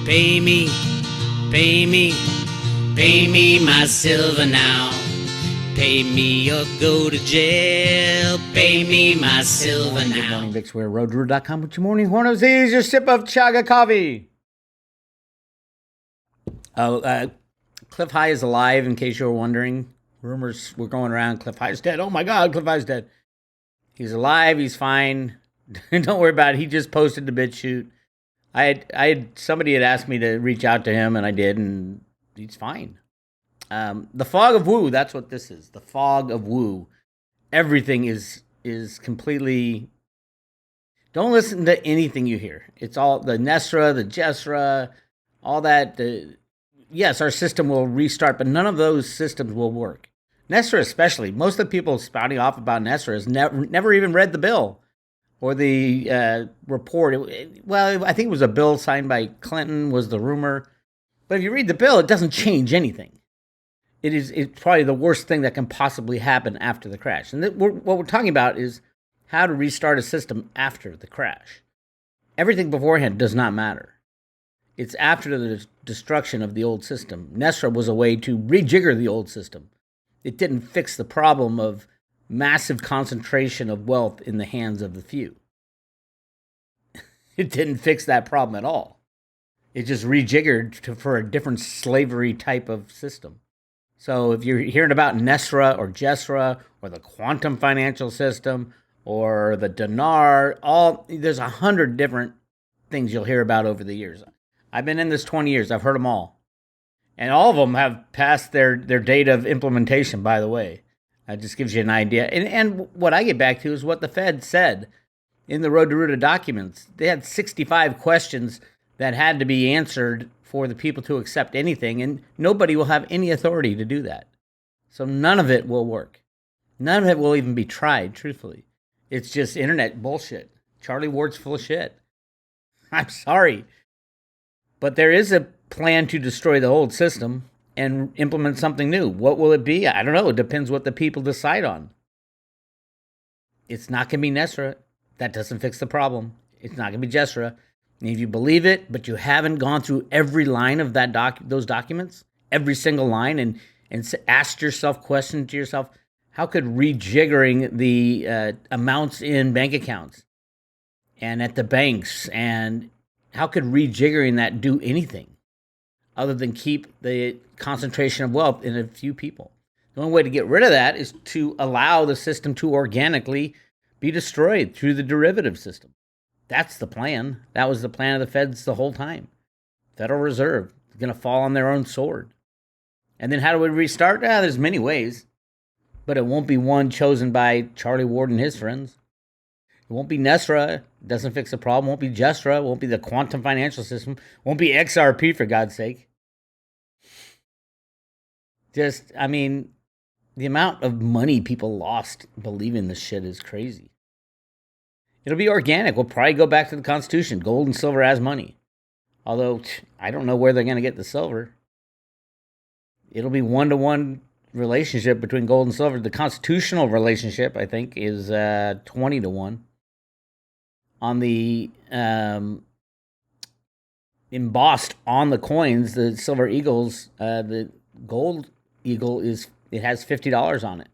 Pay me, pay me, pay me my silver now. Pay me or go to jail. Pay me my silver now. Good morning, Bix Weir, roadrunner.com with your morning horn of Z's, your sip of chaga coffee. Cliff High is alive, in case you were wondering. Rumors were going around, Cliff High's dead. Oh my God, Cliff High's dead. He's alive, he's fine. Don't worry about it. He just posted the BitChute. Somebody had asked me to reach out to him, and I did, and he's fine. The fog of woo, that's what this is. The fog of woo. Everything is completely... Don't listen to anything you hear. It's all the Nesra, the Jesra, all that. Yes, our system will restart, but none of those systems will work. Nesra especially. Most of the people spouting off about Nesra has never even read the bill or the report. I think it was a bill signed by Clinton was the rumor. But if you read the bill, it doesn't change anything. It's probably the worst thing that can possibly happen after the crash. And what we're talking about is how to restart a system after the crash. Everything beforehand does not matter. It's after the destruction of the old system. Nesra was a way to rejigger the old system. It didn't fix the problem of massive concentration of wealth in the hands of the few. It didn't fix that problem at all. It just rejiggered for a different slavery type of system. So if you're hearing about Nesra or Jesra or the quantum financial system or the dinar, there's 100 different things you'll hear about over the years. I've been in this 20 years. I've heard them all. And all of them have passed their date of implementation, by the way. That just gives you an idea. And what I get back to is what the Fed said in the Road to Ruta documents. They had 65 questions that had to be answered for the people to accept anything, and nobody will have any authority to do that. So none of it will work. None of it will even be tried, truthfully. It's just internet bullshit. Charlie Ward's full of shit. I'm sorry. But there is a plan to destroy the old system and implement something new. What will it be? I don't know. It depends what the people decide on. It's not going to be Nesra. That doesn't fix the problem. It's not going to be Jesra. And if you believe it, but you haven't gone through every line of those documents, every single line, and asked yourself, questioned to yourself, how could rejiggering the amounts in bank accounts and at the banks, and how could rejiggering that do anything other than keep the concentration of wealth in a few people? The only way to get rid of that is to allow the system to organically be destroyed through the derivative system. That's the plan. That was the plan of the Feds the whole time. Federal Reserve is going to fall on their own sword. And then how do we restart? There's many ways. But it won't be one chosen by Charlie Ward and his friends. It won't be Nesra. It doesn't fix the problem. It won't be Jesra. It won't be the quantum financial system. It won't be XRP, for God's sake. The amount of money people lost believing this shit is crazy. It'll be organic. We'll probably go back to the Constitution. Gold and silver as money. Although, I don't know where they're going to get the silver. It'll be 1-to-1 relationship between gold and silver. The constitutional relationship, I think, is 20-to-1. On the embossed on the coins, the silver eagles, the gold eagle it has $50 on it.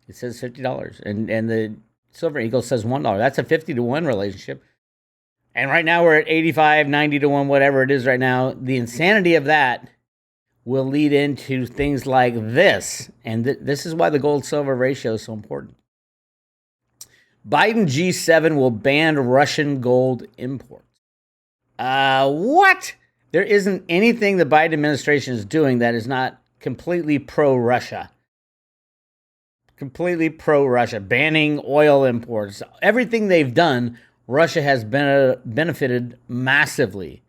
It says $50, and the silver eagle says $1. That's a 50-to-1 relationship. And right now we're at 85, 90-to-1, whatever it is right now. The insanity of that will lead into things like this. And this is why the gold-silver ratio is so important. Biden G7 will ban Russian gold imports. What? There isn't anything the Biden administration is doing that is not completely pro-Russia. Completely pro-Russia. Banning oil imports. Everything they've done, Russia has benefited massively.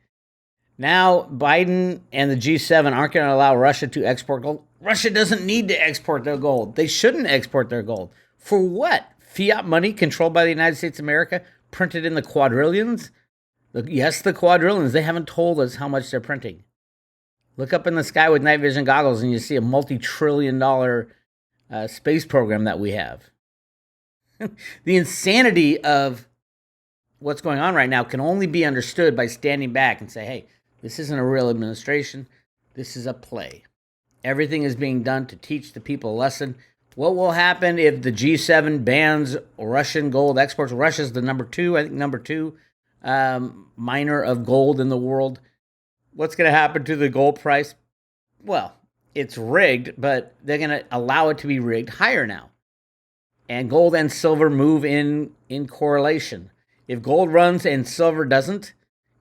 Now, Biden and the G7 aren't going to allow Russia to export gold. Russia doesn't need to export their gold. They shouldn't export their gold. For what? Fiat money controlled by the United States of America, printed in the quadrillions? Yes, the quadrillions. They haven't told us how much they're printing. Look up in the sky with night vision goggles and you see a multi-trillion-dollar space program that we have. The insanity of what's going on right now can only be understood by standing back and say, hey, This isn't a real administration. This is a play. Everything is being done to teach the people a lesson. What will happen if the G7 bans Russian gold exports? Russia's the number two miner of gold in the world. What's going to happen to the gold price? Well, it's rigged, but they're going to allow it to be rigged higher now. And gold and silver move in correlation. If gold runs and silver doesn't,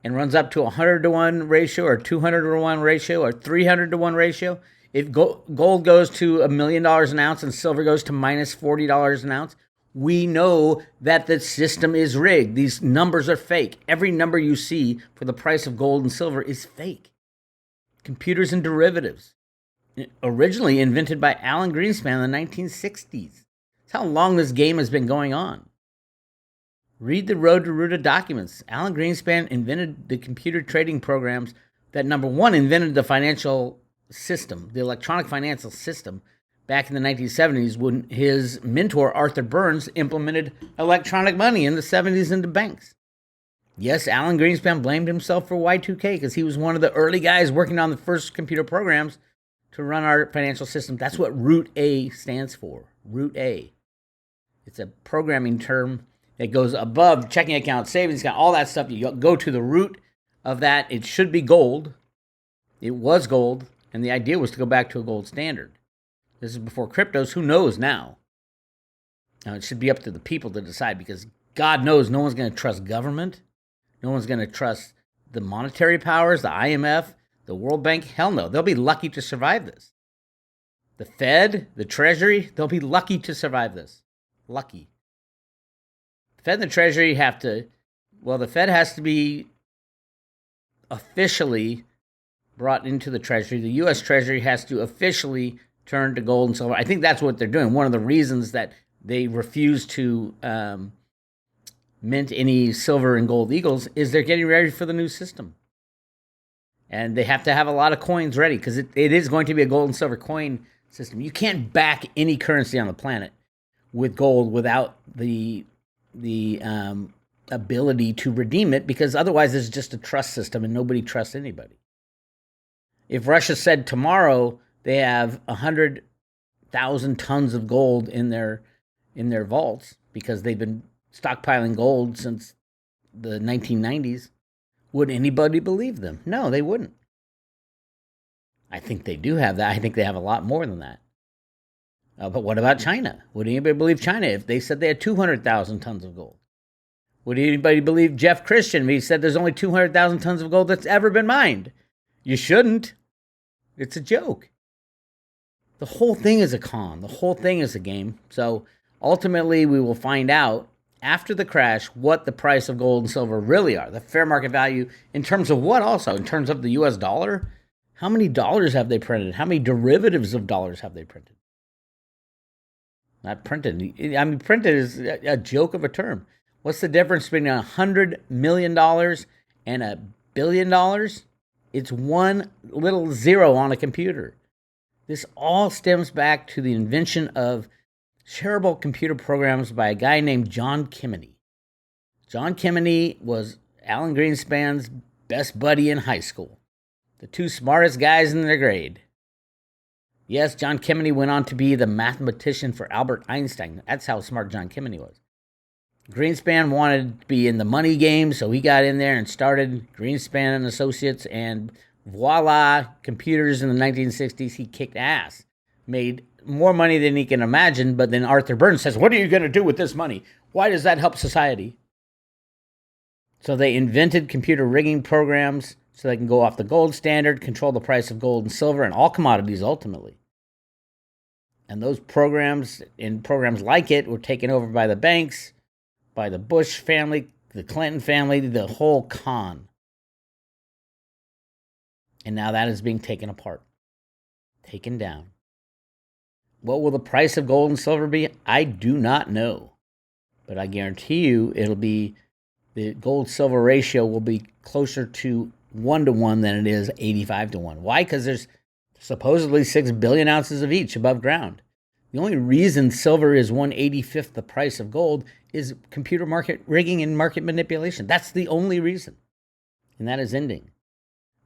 and runs up to 100 to 1 ratio or 200 to 1 ratio or 300 to 1 ratio, if gold goes to $1 million an ounce and silver goes to minus $40 an ounce, we know that the system is rigged. These numbers are fake. Every number you see for the price of gold and silver is fake. Computers and derivatives. Originally invented by Alan Greenspan in the 1960s. That's how long this game has been going on. Read the Road to Ruta documents. Alan Greenspan invented the computer trading programs that, number one, invented the financial system, the electronic financial system, back in the 1970s when his mentor, Arthur Burns, implemented electronic money in the 70s into banks. Yes, Alan Greenspan blamed himself for Y2K because he was one of the early guys working on the first computer programs to run our financial system. That's what Root A stands for. Root A. It's a programming term that goes above checking account, savings account, all that stuff. You go to the root of that. It should be gold. It was gold, and the idea was to go back to a gold standard. This is before cryptos. Who knows now? Now, it should be up to the people to decide because God knows no one's going to trust government. No one's going to trust the monetary powers, the IMF, the World Bank. Hell no. They'll be lucky to survive this. The Fed, the Treasury, they'll be lucky to survive this. Lucky. The Fed and the Treasury have to, the Fed has to be officially brought into the Treasury. The U.S. Treasury has to officially turn to gold and silver. I think that's what they're doing. One of the reasons that they refuse to mint any silver and gold eagles is they're getting ready for the new system. And they have to have a lot of coins ready because it is going to be a gold and silver coin system. You can't back any currency on the planet with gold without the ability to redeem it, because otherwise it's just a trust system and nobody trusts anybody. If Russia said tomorrow they have 100,000 tons of gold in their vaults because they've been stockpiling gold since the 1990s, would anybody believe them? No, they wouldn't. I think they do have that. I think they have a lot more than that. But what about China? Would anybody believe China if they said they had 200,000 tons of gold? Would anybody believe Jeff Christian if he said there's only 200,000 tons of gold that's ever been mined? You shouldn't. It's a joke. The whole thing is a con. The whole thing is a game. So ultimately, we will find out after the crash what the price of gold and silver really are. The fair market value in terms of what also? In terms of the U.S. dollar? How many dollars have they printed? How many derivatives of dollars have they printed? Not printed. I mean, printed is a joke of a term. What's the difference between $100 million and $1 billion? It's one little zero on a computer. This all stems back to the invention of shareable computer programs by a guy named John Kemeny. John Kemeny was Alan Greenspan's best buddy in high school. The two smartest guys in their grade. Yes, John Kemeny went on to be the mathematician for Albert Einstein. That's how smart John Kemeny was. Greenspan wanted to be in the money game, so he got in there and started Greenspan and Associates, and voila, computers in the 1960s, he kicked ass. Made more money than he can imagine, but then Arthur Burns says, what are you going to do with this money? Why does that help society? So they invented computer rigging programs so they can go off the gold standard, control the price of gold and silver and all commodities ultimately. And those programs and programs like it were taken over by the banks, by the Bush family, the Clinton family, the whole con. And now that is being taken apart, taken down. What will the price of gold and silver be? I do not know. But I guarantee you the gold-silver ratio will be closer to 1-to-1 than it is 85-to-1. Why? Because there's supposedly 6 billion ounces of each above ground. The only reason silver is 1/85th the price of gold is computer market rigging and market manipulation. That's the only reason. And that is ending.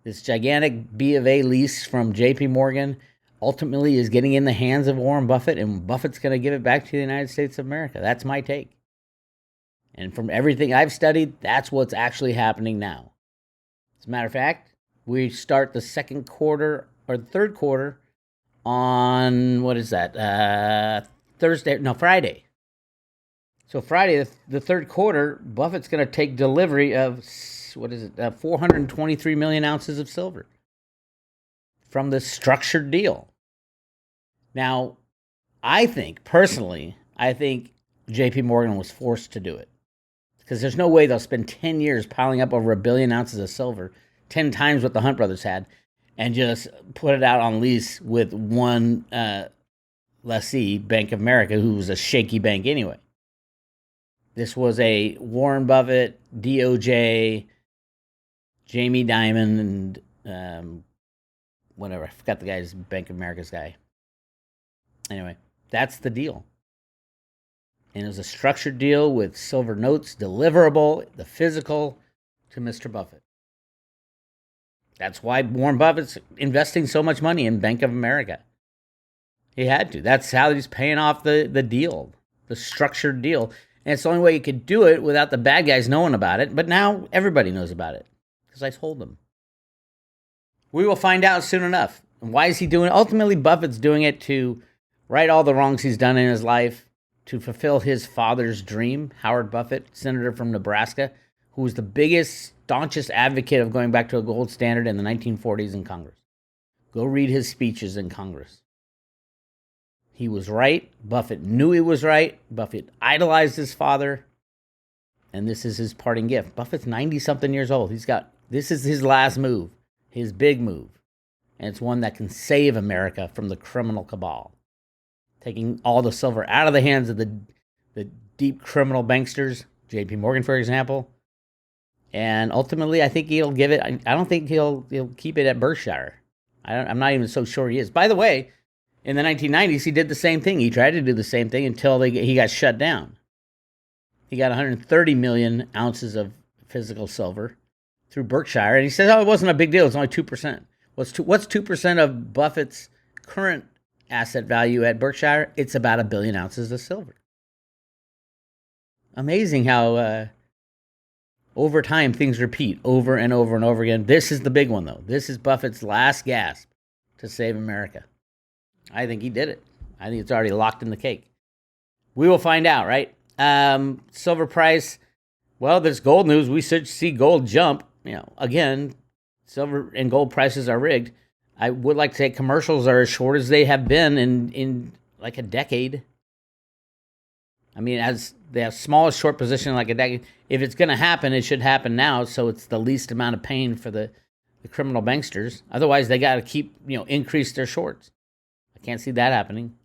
This gigantic B of A lease from JP Morgan ultimately is getting in the hands of Warren Buffett, and Buffett's going to give it back to the United States of America. That's my take. And from everything I've studied, that's what's actually happening now. As a matter of fact, we start the second quarter or the third quarter on, what is that? Friday. So Friday, the third quarter, Buffett's going to take delivery of, 423 million ounces of silver from this structured deal. Now, I think JP Morgan was forced to do it, because there's no way they'll spend 10 years piling up over 1 billion ounces of silver, 10 times what the Hunt brothers had, and just put it out on lease with one lessee, Bank of America, who was a shaky bank anyway. This was a Warren Buffett, DOJ, Jamie Dimon, and whatever. I forgot the guy's Bank of America's guy. Anyway, that's the deal. And it was a structured deal with silver notes, deliverable, the physical, to Mr. Buffett. That's why Warren Buffett's investing so much money in Bank of America. He had to. That's how he's paying off the deal, the structured deal. And it's the only way you could do it without the bad guys knowing about it. But now everybody knows about it, because I told them. We will find out soon enough. And why is he doing it? Ultimately, Buffett's doing it to right all the wrongs he's done in his life, to fulfill his father's dream. Howard Buffett, senator from Nebraska, who was the biggest, staunchest advocate of going back to a gold standard in the 1940s in Congress. Go read his speeches in Congress. He was right. Buffett knew he was right. Buffett idolized his father. And this is his parting gift. Buffett's 90-something years old. This is his last move, his big move. And it's one that can save America from the criminal cabal. Taking all the silver out of the hands of the deep criminal banksters, JP Morgan, for example. And ultimately, I think he'll give it. I don't think he'll keep it at Berkshire. I'm not even so sure he is. By the way, in the 1990s, he did the same thing. He tried to do the same thing until he got shut down. He got 130 million ounces of physical silver through Berkshire, and he says, "Oh, it wasn't a big deal. It's only 2%." What's 2% of Buffett's current asset value at Berkshire? It's about 1 billion ounces of silver. Amazing how over time things repeat over and over and over again. This is the big one, though. This is Buffett's last gasp to save America. I think he did it. I think it's already locked in the cake. We will find out, right? Silver price. Well, there's gold news. We should see gold jump. Again, silver and gold prices are rigged. I would like to say commercials are as short as they have been in like a decade. I mean, as they have smallest short position in like a decade. If it's going to happen, it should happen now, so it's the least amount of pain for the criminal banksters. Otherwise, they got to keep, increase their shorts. I can't see that happening.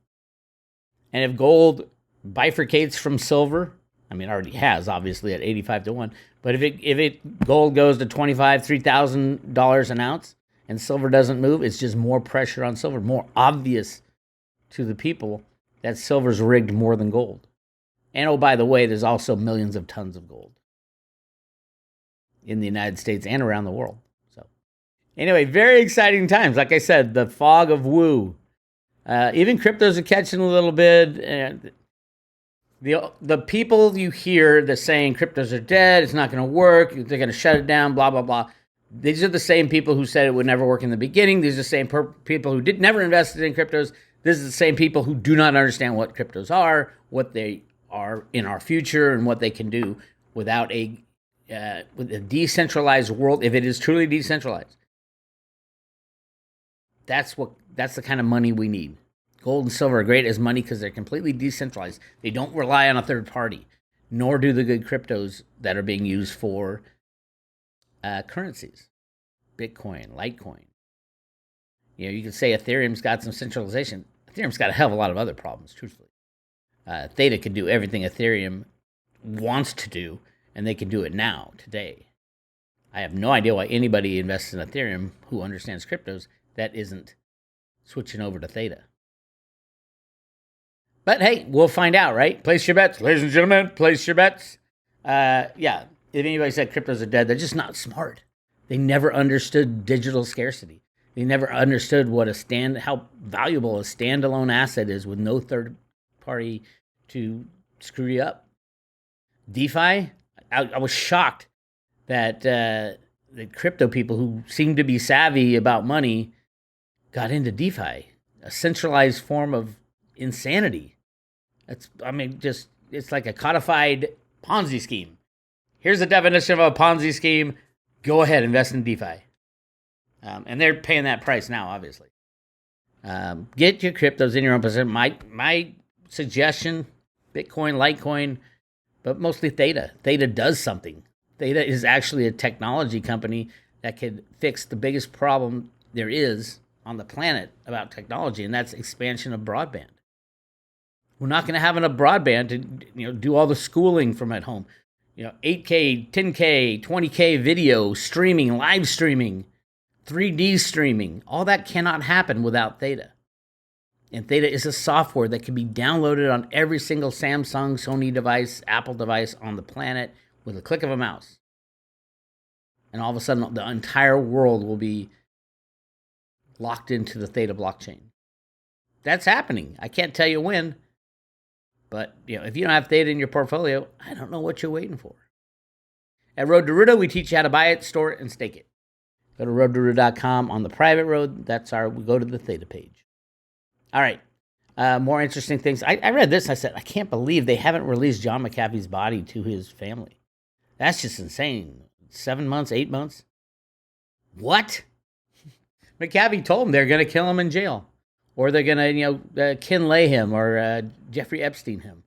And if gold bifurcates from silver, I mean, it already has, obviously, at 85 to 1. But if gold goes to $25,000, $3,000 an ounce, and silver doesn't move, it's just more pressure on silver, more obvious to the people that silver's rigged more than gold. And oh, by the way, there's also millions of tons of gold in the United States and around the world. So anyway, very exciting times. Like I said, the fog of woo. Even cryptos are catching a little bit. And the people you hear that's saying cryptos are dead, it's not going to work, they're going to shut it down, blah, blah, blah. These are the same people who said it would never work in the beginning. These are the same people who never invested in cryptos. This is the same people who do not understand what cryptos are, what they are in our future, and what they can do without with a decentralized world, if it is truly decentralized. That's the kind of money we need. Gold and silver are great as money because they're completely decentralized. They don't rely on a third party, nor do the good cryptos that are being used for currencies. Bitcoin, Litecoin. You could say Ethereum's got some centralization. Ethereum's got a hell of a lot of other problems, truthfully. Theta can do everything Ethereum wants to do, and they can do it now, today. I have no idea why anybody invests in Ethereum who understands cryptos that isn't switching over to Theta. But hey, we'll find out, right? Place your bets. Ladies and gentlemen, place your bets. If anybody said cryptos are dead, they're just not smart. They never understood digital scarcity. They never understood what how valuable a standalone asset is with no third party to screw you up. DeFi, I was shocked that the crypto people who seem to be savvy about money got into DeFi, a centralized form of insanity. It's like a codified Ponzi scheme. Here's the definition of a Ponzi scheme. Go ahead, invest in DeFi. And they're paying that price now, obviously. Get your cryptos in your own position. My suggestion, Bitcoin, Litecoin, but mostly Theta. Theta does something. Theta is actually a technology company that could fix the biggest problem there is on the planet about technology, and that's expansion of broadband. We're not going to have enough broadband to do all the schooling from at home. 8K, 10K, 20K video streaming, live streaming, 3D streaming. All that cannot happen without Theta. And Theta is a software that can be downloaded on every single Samsung, Sony device, Apple device on the planet with a click of a mouse. And all of a sudden, the entire world will be locked into the Theta blockchain. That's happening. I can't tell you when. But if you don't have Theta in your portfolio, I don't know what you're waiting for. At Road to Rudo, we teach you how to buy it, store it, and stake it. Go to roadtorudo.com. On the private road, we go to the Theta page. All right. More interesting things. I read this. I said, I can't believe they haven't released John McAfee's body to his family. That's just insane. 7 months, 8 months? What? McAfee told them they're going to kill him in jail. Or they're going to, Ken Lay him or Jeffrey Epstein him.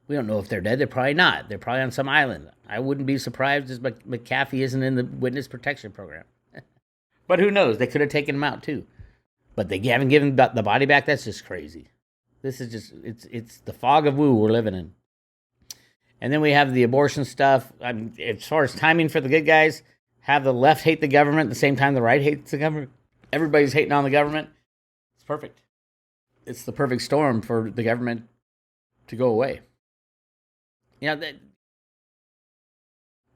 We don't know if they're dead. They're probably not. They're probably on some island. I wouldn't be surprised if McAfee isn't in the witness protection program. But who knows? They could have taken him out too. But they haven't given the body back. That's just crazy. This is just, it's the fog of woo we're living in. And then we have the abortion stuff. As far as timing for the good guys, have the left hate the government at the same time the right hates the government. Everybody's hating on the government. It's perfect. It's the perfect storm for the government to go away.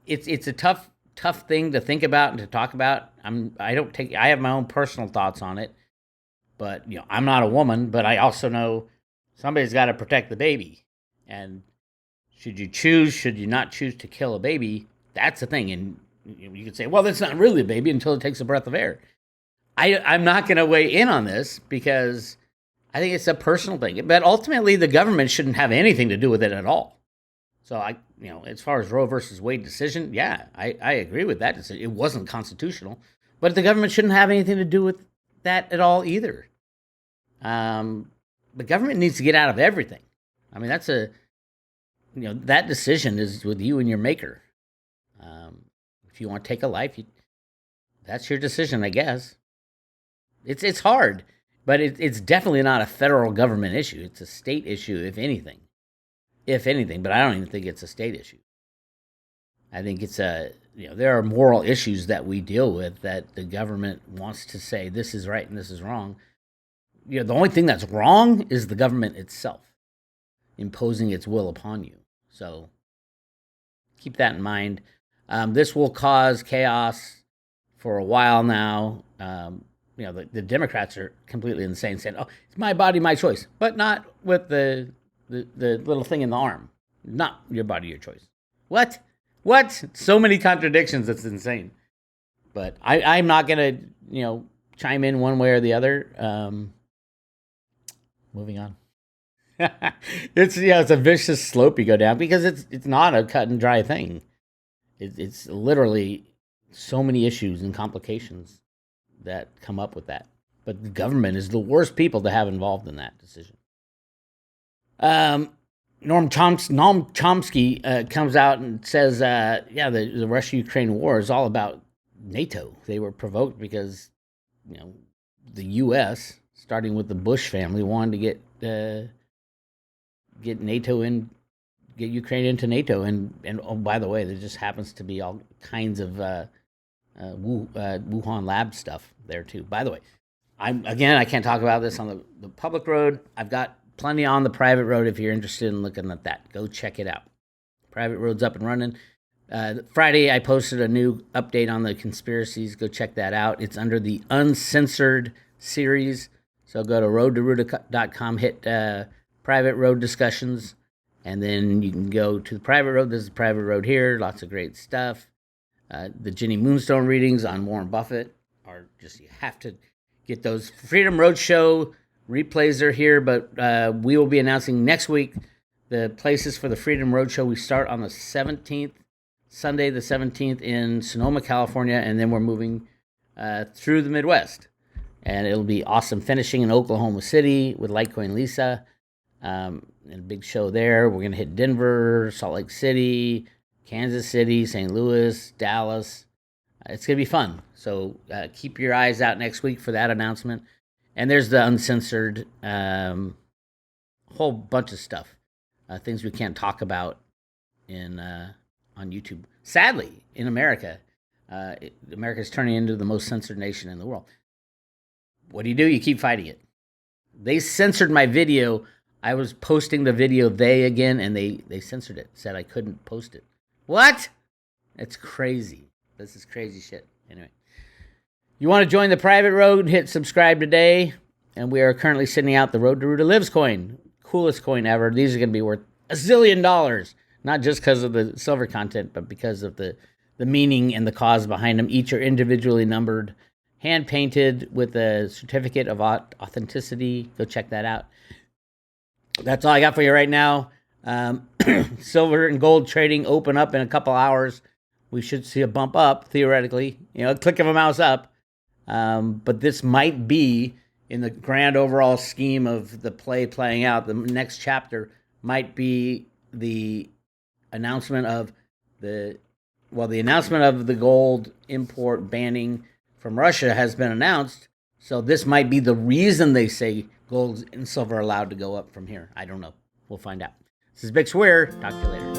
It's a tough thing to think about and to talk about. I have my own personal thoughts on it, but I'm not a woman, but I also know somebody's got to protect the baby. And should you not choose to kill a baby? That's the thing. And you could say, well, that's not really a baby until it takes a breath of air. I'm not going to weigh in on this because I think it's a personal thing. But ultimately, the government shouldn't have anything to do with it at all. So as far as Roe versus Wade decision, yeah, I agree with that decision. It wasn't constitutional, but the government shouldn't have anything to do with that at all either. The government needs to get out of everything. That's that decision is with you and your maker. If you want to take a life, that's your decision, I guess. It's hard, but it's definitely not a federal government issue. It's a state issue, if anything, but I don't even think it's a state issue. I think it's there are moral issues that we deal with that the government wants to say this is right and this is wrong. The only thing that's wrong is the government itself imposing its will upon you. So keep that in mind. This will cause chaos for a while now. The Democrats are completely insane, saying, "Oh, it's my body, my choice," but not with the little thing in the arm. Not your body, your choice. What? So many contradictions. It's insane. But I'm not gonna, chime in one way or the other. Moving on. It's a vicious slope you go down because it's not a cut and dry thing. It's literally so many issues and complications that come up with that. But the government is the worst people to have involved in that decision. Noam Chomsky comes out and says, the Russia-Ukraine war is all about NATO. They were provoked because, the U.S., starting with the Bush family, wanted to get NATO in, get Ukraine into NATO. And oh, by the way, there just happens to be all kinds of Wuhan lab stuff there too. By the way, I can't talk about this on the public road. I've got plenty on the private road if you're interested in looking at that. Go check it out. Private road's up and running. Friday, I posted a new update on the conspiracies. Go check that out. It's under the Uncensored series. So go to roadtoruta.com, hit private road discussions, and then you can go to the private road. There's a private road here. Lots of great stuff. The Ginny Moonstone readings on Warren Buffett are just, you have to get those. Freedom Roadshow replays are here, but we will be announcing next week the places for the Freedom Roadshow. We start on the 17th, Sunday the 17th in Sonoma, California, and then we're moving through the Midwest. And it'll be awesome, finishing in Oklahoma City with Litecoin Lisa. And a big show there. We're going to hit Denver, Salt Lake City, Kansas City, St. Louis, Dallas. It's going to be fun. So keep your eyes out next week for that announcement. And there's the Uncensored, whole bunch of stuff. Things we can't talk about on YouTube. Sadly, in America, America's turning into the most censored nation in the world. What do? You keep fighting it. They censored my video. I was posting the video again, and they censored it. Said I couldn't post it. What? It's crazy. This is crazy shit. Anyway. You want to join the private road? Hit subscribe today. And we are currently sending out the Road to Ruta Lives coin. Coolest coin ever. These are going to be worth $1 zillion. Not just because of the silver content, but because of the meaning and the cause behind them. Each are individually numbered, hand-painted with a certificate of authenticity. Go check that out. That's all I got for you right now. Silver and gold trading open up in a couple hours. We should see a bump up, theoretically. A click of a mouse up. But this might be, in the grand overall scheme of the playing out, the next chapter might be the announcement of the announcement of the gold import banning from Russia has been announced. So this might be the reason they say gold and silver are allowed to go up from here. I don't know. We'll find out. This is Bix Weir. Talk to you later.